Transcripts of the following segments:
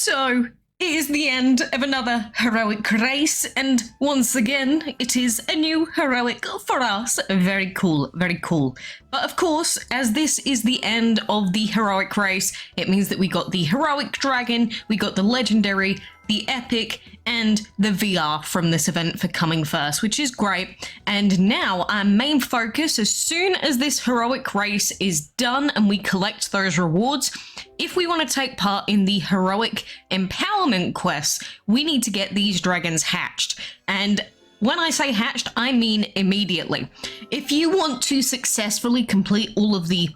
So, it is the end of another heroic race, and once again, it is a new heroic for us. Very cool, very cool. But of course, as this is the end of the heroic race, it means that we got the heroic dragon, we got the legendary, the epic, and the VR from this event for coming first, which is great. And now our main focus, as soon as this heroic race is done and we collect those rewards, if we want to take part in the heroic empowerment quests, we need to get these dragons hatched. And when I say hatched, I mean immediately. If you want to successfully complete all of the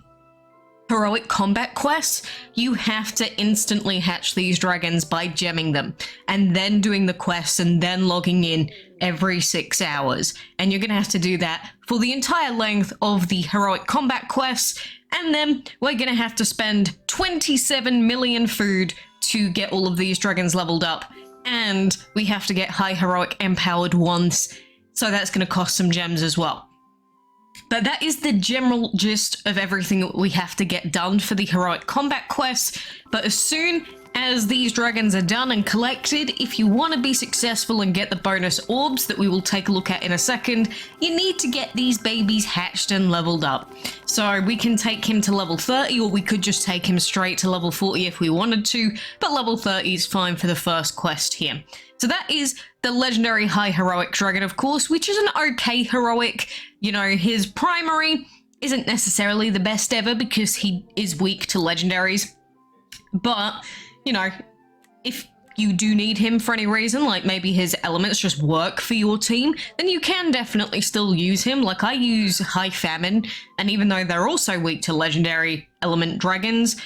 heroic combat quests, you have to instantly hatch these dragons by gemming them and then doing the quests and then logging in every 6 hours. And you're going to have to do that for the entire length of the heroic combat quests. And then we're going to have to spend 27 million food to get all of these dragons leveled up. And we have to get high heroic empowered ones. So that's going to cost some gems as well. But that is the general gist of everything that we have to get done for the heroic combat quests. But as soon as these dragons are done and collected, if you want to be successful and get the bonus orbs that we will take a look at in a second, you need to get these babies hatched and leveled up. So we can take him to level 30, or we could just take him straight to level 40 if we wanted to, but level 30 is fine for the first quest here. So that is the legendary high heroic dragon, of course, which is an okay heroic. You know, his primary isn't necessarily the best ever because he is weak to legendaries. But, you know, if you do need him for any reason, like maybe his elements just work for your team, then you can definitely still use him. Like, I use High Famine, and even though they're also weak to legendary element dragons,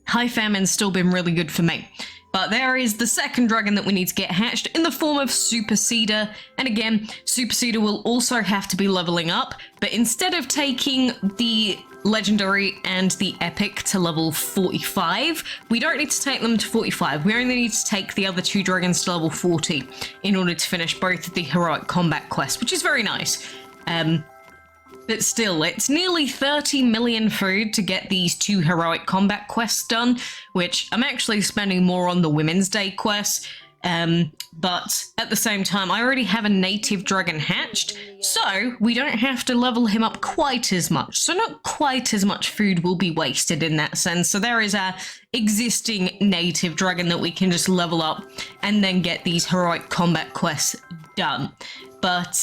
High Famine's still been really good for me. But there is the second dragon that we need to get hatched in the form of Super Cedar. And again, Super Cedar will also have to be leveling up, but instead of taking the legendary and the epic to level 45, we don't need to take them to 45. We only need to take the other two dragons to level 40 in order to finish both of the heroic combat quests, which is very nice. But still, it's nearly 30 million food to get these two heroic combat quests done, which I'm actually spending more on the Women's Day quests. But at the same time, I already have a native dragon hatched, so we don't have to level him up quite as much. So not quite as much food will be wasted in that sense. So there is our existing native dragon that we can just level up and then get these heroic combat quests done. But,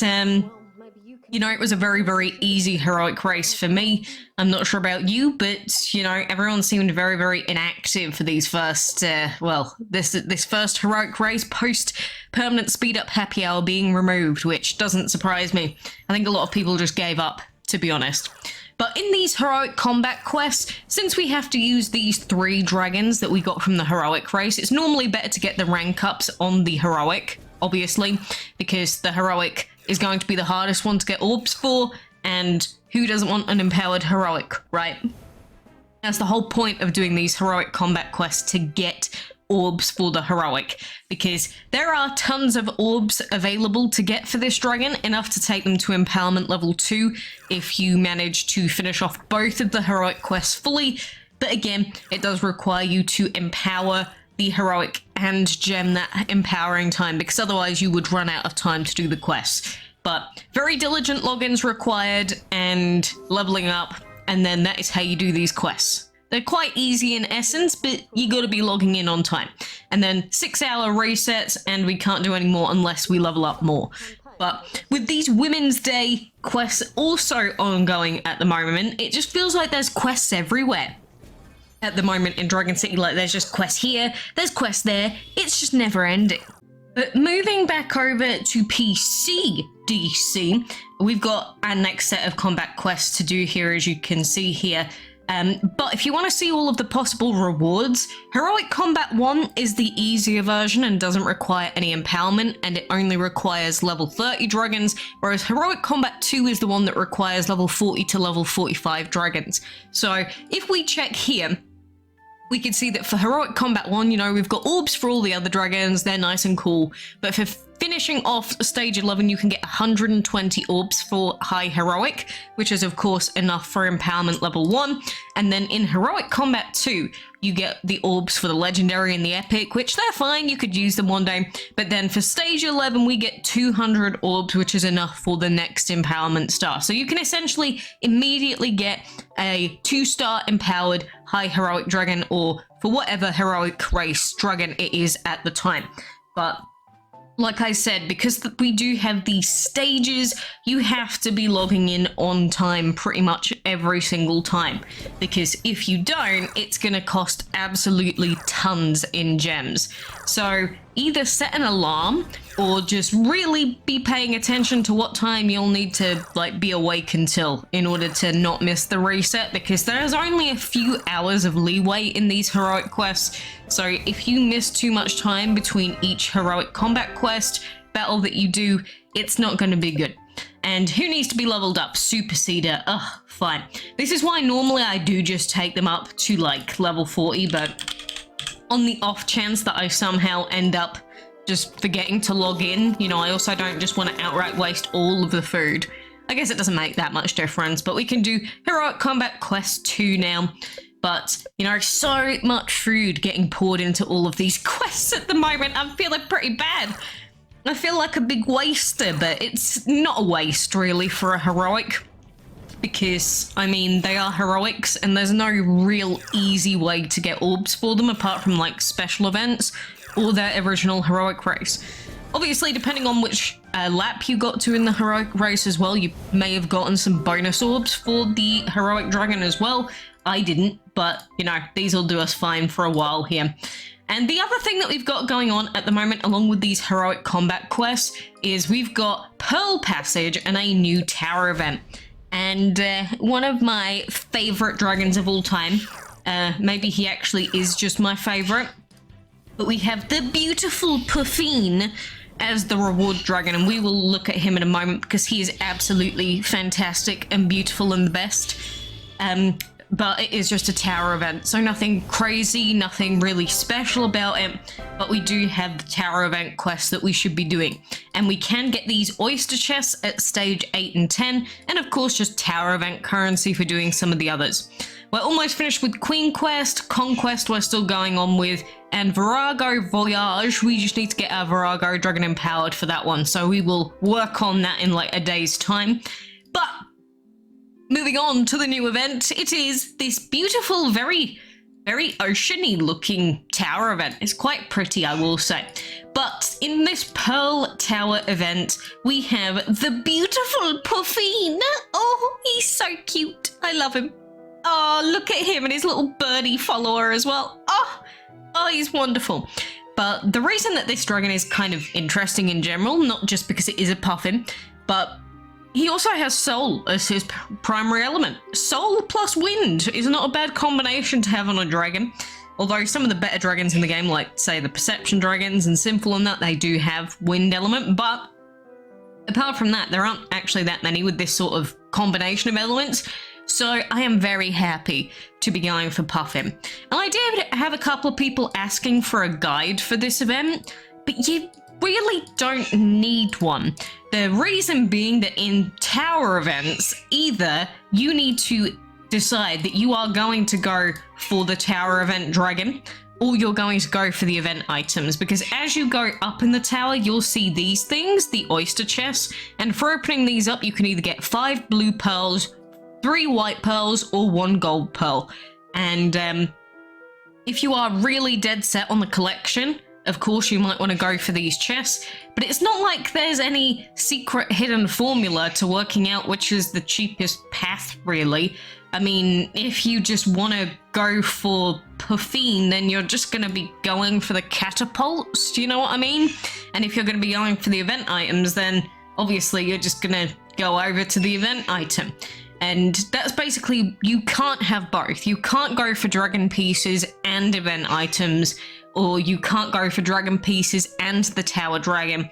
you know, it was a very, very easy heroic race for me. I'm not sure about you, but, you know, everyone seemed very, very inactive for these first, this first heroic race post permanent speed up happy hour being removed, which doesn't surprise me. I think a lot of people just gave up, to be honest. But in these heroic combat quests, since we have to use these 3 dragons that we got from the heroic race, it's normally better to get the rank ups on the heroic, obviously, because the heroic is going to be the hardest one to get orbs for, and who doesn't want an empowered heroic, right? That's the whole point of doing these heroic combat quests, to get orbs for the heroic, because there are tons of orbs available to get for this dragon, enough to take them to empowerment level 2 if you manage to finish off both of the heroic quests fully. But again, it does require you to empower the heroic and gem that empowering time, because otherwise you would run out of time to do the quests. But very diligent logins required and leveling up, and then that is how you do these quests. They're quite easy in essence, but you gotta be logging in on time. And then 6-hour resets, and we can't do any more unless we level up more. But with these Women's Day quests also ongoing at the moment, it just feels like there's quests everywhere at the moment in Dragon City. Like, there's just quests here, there's quests there, it's just never ending. But moving back over to PC DC, we've got our next set of combat quests to do here, as you can see here. But if you want to see all of the possible rewards, Heroic Combat 1 is the easier version and doesn't require any empowerment, and it only requires level 30 dragons, whereas Heroic Combat 2 is the one that requires level 40 to level 45 dragons. So if we check here, we can see that for Heroic Combat 1, you know, we've got orbs for all the other dragons, they're nice and cool, but for finishing off stage 11, you can get 120 orbs for high heroic, which is of course enough for empowerment level 1. And then in heroic combat 2, you get the orbs for the legendary and the epic, which they're fine, you could use them one day. But then for stage 11, we get 200 orbs, which is enough for the next empowerment star. So you can essentially immediately get a 2-star empowered high heroic dragon, or for whatever heroic race dragon it is at the time. But like I said, because we do have these stages, you have to be logging in on time pretty much every single time. Because if you don't, it's going to cost absolutely tons in gems. So either set an alarm or just really be paying attention to what time you'll need to be awake until in order to not miss the reset, because there's only a few hours of leeway in these heroic quests. So if you miss too much time between each heroic combat quest battle that you do, it's not going to be good. And who needs to be leveled up? Super Seeder. Ugh, fine. This is why normally I do just take them up to level 40, but on the off chance that I somehow end up just forgetting to log in, you know, I also don't just want to outright waste all of the food. I guess it doesn't make that much difference, but we can do Heroic Combat Quest 2 now. But, you know, so much food getting poured into all of these quests at the moment. I'm feeling pretty bad. I feel like a big waster, but it's not a waste really for a heroic. Because, I mean, they are heroics and there's no real easy way to get orbs for them apart from special events or their original heroic race. Obviously, depending on which lap you got to in the heroic race as well, you may have gotten some bonus orbs for the heroic dragon as well. I didn't, but, you know, these will do us fine for a while here. And the other thing that we've got going on at the moment, along with these heroic combat quests, is we've got Pearl Passage and a new tower event. And one of my favorite dragons of all time, maybe he actually is just my favorite, but we have the beautiful Puffin as the reward dragon, and we will look at him in a moment because he is absolutely fantastic and beautiful and the best. But it is just a tower event, so nothing crazy, nothing really special about it, but we do have the tower event quests that we should be doing. And we can get these oyster chests at stage 8 and 10, and of course just tower event currency for doing some of the others. We're almost finished with Queen Quest, Conquest we're still going on with, and Virago Voyage, we just need to get our Virago Dragon empowered for that one, so we will work on that in a day's time. But moving on to the new event, it is this beautiful, very oceany looking tower event. It's quite pretty, I will say. But in this Pearl Tower event, we have the beautiful Puffin. Oh, he's so cute. I love him. Oh, look at him and his little birdie follower as well. Oh, he's wonderful. But the reason that this dragon is kind of interesting in general, not just because it is a Puffin, but he also has soul as his primary element. Soul plus wind is not a bad combination to have on a dragon. Although some of the better dragons in the game, like say the perception dragons and sinful and that, they do have wind element. But apart from that, there aren't actually that many with this sort of combination of elements. So I am very happy to be going for Puffin. And I did have a couple of people asking for a guide for this event, but you really don't need one. The reason being that in tower events, either you need to decide that you are going to go for the tower event dragon, or you're going to go for the event items, because as you go up in the tower, you'll see these things, the oyster chests, and for opening these up, you can either get 5 blue pearls, 3 white pearls, or 1 gold pearl. And if you are really dead set on the collection, of course, you might want to go for these chests, but it's not like there's any secret hidden formula to working out which is the cheapest path, really. I mean, if you just want to go for Puffin, then you're just going to be going for the catapults, do you know what I mean? And if you're going to be going for the event items, then obviously you're just going to go over to the event item. And that's basically, you can't have both. You can't go for dragon pieces and event items, or you can't go for dragon pieces and the tower dragon,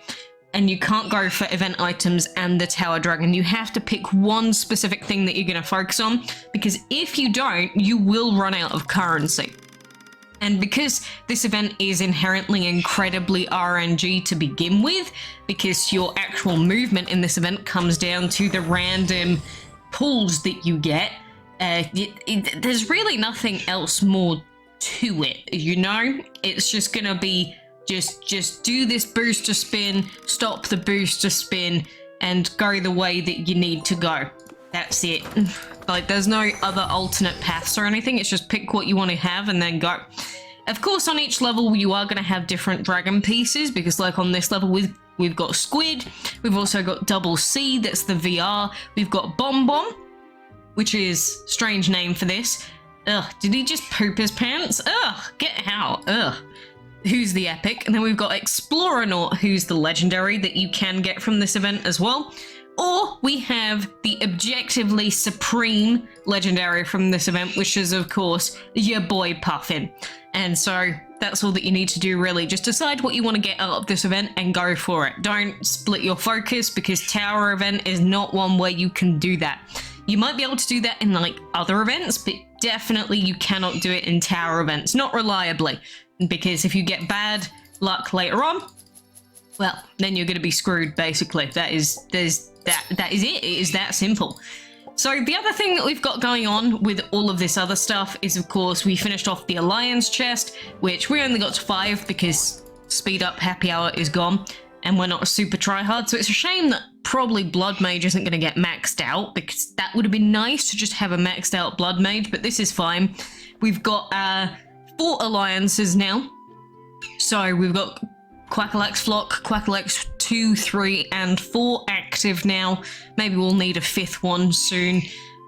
and you can't go for event items and the tower dragon. You have to pick one specific thing that you're going to focus on, because if you don't, you will run out of currency. And because this event is inherently incredibly RNG to begin with, because your actual movement in this event comes down to the random pulls that you get, there's really nothing else more to it, you know? It's just gonna be just do this booster spin, stop the booster spin, and go the way that you need to go. That's it. Like, there's no other alternate paths or anything. It's just pick what you want to have and then go. Of course, on each level, you are going to have different dragon pieces, because like on this level, we've got Squid. We've also got Double C, that's the VR. We've got Bomb Bomb, which is strange name for this. Ugh, did he just poop his pants? Ugh, get out. Ugh. Who's the epic? And then we've got Explorenaut, who's the legendary that you can get from this event as well. Or we have the objectively supreme legendary from this event, which is, of course, your boy Puffin. And so that's all that you need to do, really. Just decide what you want to get out of this event and go for it. Don't split your focus, because Tower event is not one where you can do that. You might be able to do that in like other events, but definitely you cannot do it in Tower events. Not reliably, because if you get bad luck later on, well, then you're going to be screwed, basically. That is it. It is that simple. So the other thing that we've got going on with all of this other stuff is, of course, we finished off the Alliance chest, which we only got to 5 because Speed Up Happy Hour is gone, and we're not a super tryhard. So it's a shame that probably Blood Mage isn't going to get maxed out, because that would have been nice to just have a maxed out Blood Mage, but this is fine. We've got 4 alliances now. So we've got Quackalax Flock, Quackalax 2, 3, and 4 active now. Maybe we'll need a 5th one soon.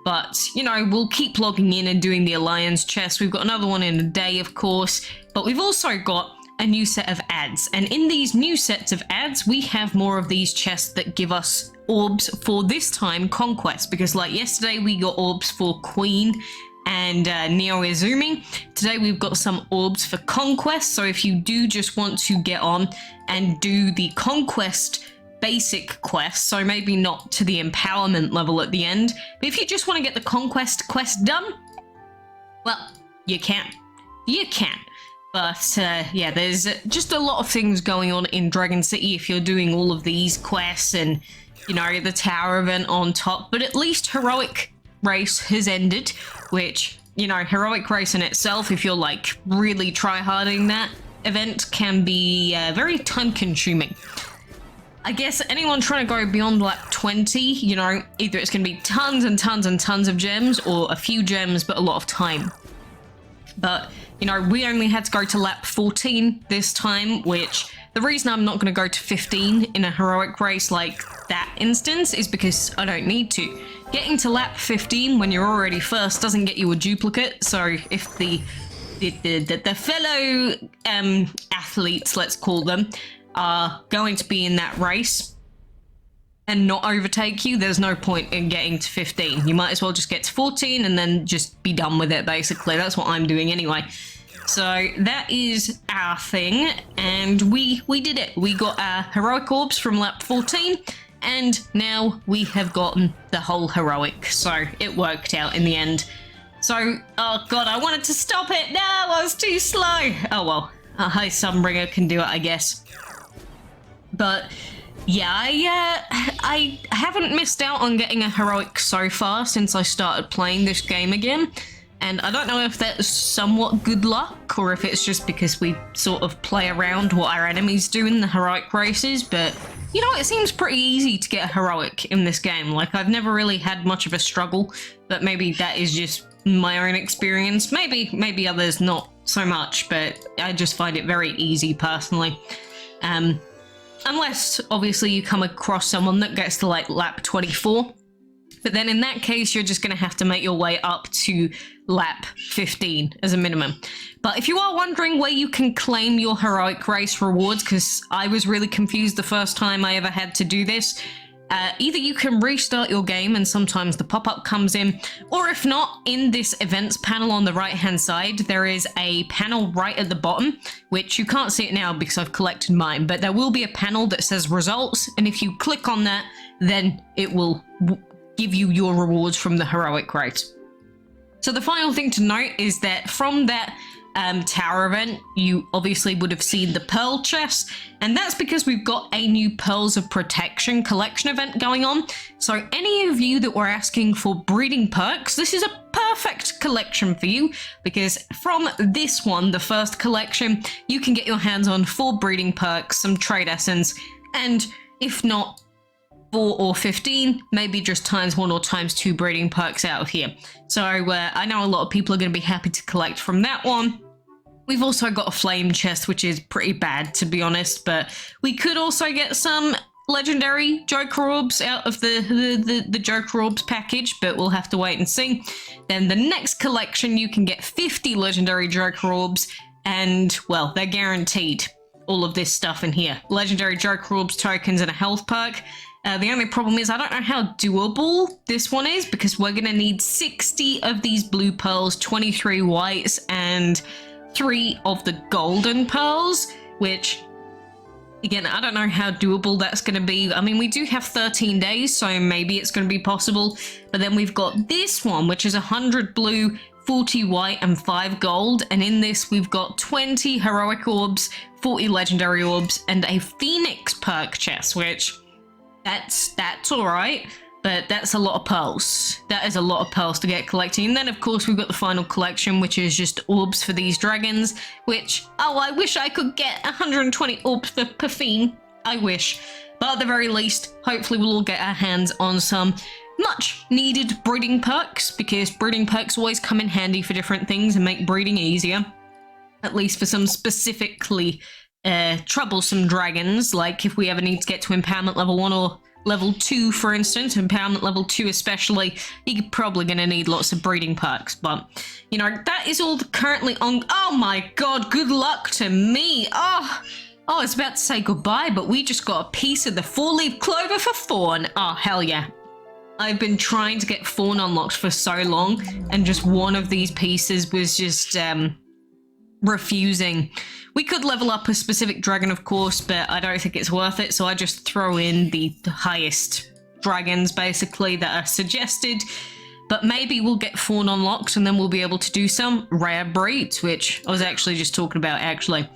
But, you know, we'll keep logging in and doing the Alliance chest. We've got another one in a day, of course. But we've also got a new set of ads. And in these new sets of ads, we have more of these chests that give us orbs for, this time, Conquest. Because like yesterday, we got orbs for Queen and Neo Izumi. Today we've got some orbs for Conquest, so if you do just want to get on and do the Conquest basic quest, so maybe not to the empowerment level at the end, but if you just want to get the Conquest quest done, well, you can. You can. But yeah, there's just a lot of things going on in Dragon City if you're doing all of these quests and, you know, the Tower event on top, but at least Heroic Race has ended, which, you know, Heroic Race in itself, if you're like really tryharding that event, can be very time consuming. I guess anyone trying to go beyond lap 20, you know, either it's going to be tons and tons and tons of gems, or a few gems but a lot of time. But, you know, we only had to go to lap 14 this time, which the reason I'm not going to go to 15 in a Heroic Race like that instance is because I don't need to. Getting to lap 15 when you're already first doesn't get you a duplicate, so if the fellow athletes, let's call them, are going to be in that race and not overtake you, there's no point in getting to 15. You might as well just get to 14 and then just be done with it, basically. That's what I'm doing anyway. So that is our thing, and we did it. We got our Heroic Orbs from lap 14, and now we have gotten the whole Heroic, so it worked out in the end. So, oh god, I wanted to stop it! No, I was too slow! Oh well, hi Sunbringer can do it, I guess. But yeah, I haven't missed out on getting a Heroic so far since I started playing this game again. And I don't know if that's somewhat good luck, or if it's just because we sort of play around what our enemies do in the Heroic races, but, you know, it seems pretty easy to get a Heroic in this game. Like, I've never really had much of a struggle, but maybe that is just my own experience. Maybe others not so much, but I just find it very easy, personally. Unless, obviously, you come across someone that gets to, like, lap 24. But then in that case, you're just going to have to make your way up to lap 15 as a minimum. But if you are wondering where you can claim your Heroic Race rewards, because I was really confused the first time I ever had to do this, either you can restart your game and sometimes the pop-up comes in, or if not, in this events panel on the right-hand side, there is a panel right at the bottom, which you can't see it now because I've collected mine, but there will be a panel that says results, and if you click on that, then it will give you your rewards from the Heroic Race. So the final thing to note is that from that tower event, you obviously would have seen the pearl chest, and that's because we've got a new Pearls of Protection collection event going on. So any of you that were asking for breeding perks, this is a perfect collection for you, because from this one, the first collection, you can get your hands on 4 breeding perks, some trade essence, and if not 4 or 15, maybe just ×1 or ×2 breeding perks out of here. So I know a lot of people are going to be happy to collect from that one. We've also got a flame chest, which is pretty bad, to be honest, but we could also get some legendary Joker orbs out of the Joker orbs package, but we'll have to wait and see. Then the next collection, you can get 50 legendary Joker orbs, and, well, they're guaranteed. All of this stuff in here. Legendary Joker orbs, tokens, and a health perk. The only problem is I don't know how doable this one is, because we're going to need 60 of these blue pearls, 23 whites, and 3 of the golden pearls, which, again, I don't know how doable that's going to be. I mean, we do have 13 days, so maybe it's going to be possible. But then we've got this one, which is 100 blue, 40 white, and 5 gold. And in this, we've got 20 heroic orbs, 40 legendary orbs, and a phoenix perk chest, which... That's all right, but that's a lot of pearls. That is a lot of pearls to get collecting. And then, of course, we've got the final collection, which is just orbs for these dragons, which, oh, I wish I could get 120 orbs for Puffin. I wish. But at the very least, hopefully we'll all get our hands on some much needed breeding perks, because breeding perks always come in handy for different things and make breeding easier. At least for some specifically troublesome dragons, like if we ever need to get to empowerment level 1 or level 2, for instance, empowerment level 2 especially, you're probably going to need lots of breeding perks. But, you know, that is all currently on... Oh my god, good luck to me! Oh, I was about to say goodbye, but we just got a piece of the 4-leaf clover for Fawn. Oh, hell yeah. I've been trying to get Fawn unlocked for so long, and just one of these pieces was just refusing. We could level up a specific dragon, of course, but I don't think it's worth it, so I just throw in the highest dragons, basically, that are suggested. But maybe we'll get Fawn unlocked, and then we'll be able to do some rare breeds, which I was actually just talking about, actually.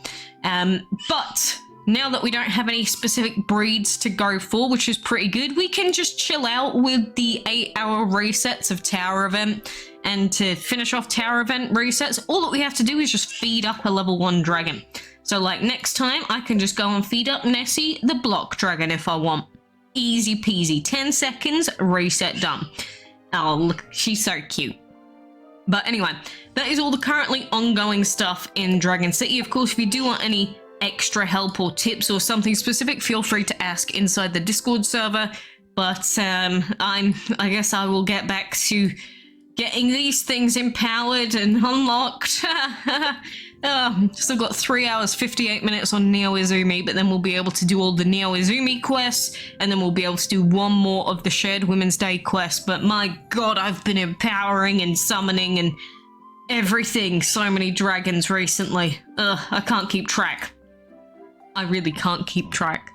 But now that we don't have any specific breeds to go for, which is pretty good, we can just chill out with the 8-hour resets of Tower Event. And to finish off Tower Event resets, all that we have to do is just feed up a level 1 dragon. So like next time, I can just go and feed up Nessie, the block dragon, if I want. Easy peasy, 10 seconds, reset done. Oh, look, she's so cute. But anyway, that is all the currently ongoing stuff in Dragon City. Of course, if you do want any extra help or tips or something specific, feel free to ask inside the Discord server. But I guess I will get back to getting these things empowered and unlocked. Still got 3 hours, 58 minutes on Neo Izumi, but then we'll be able to do all the Neo Izumi quests, and then we'll be able to do one more of the Shared Women's Day quest. But my god, I've been empowering and summoning and everything. So many dragons recently. I can't keep track. I really can't keep track.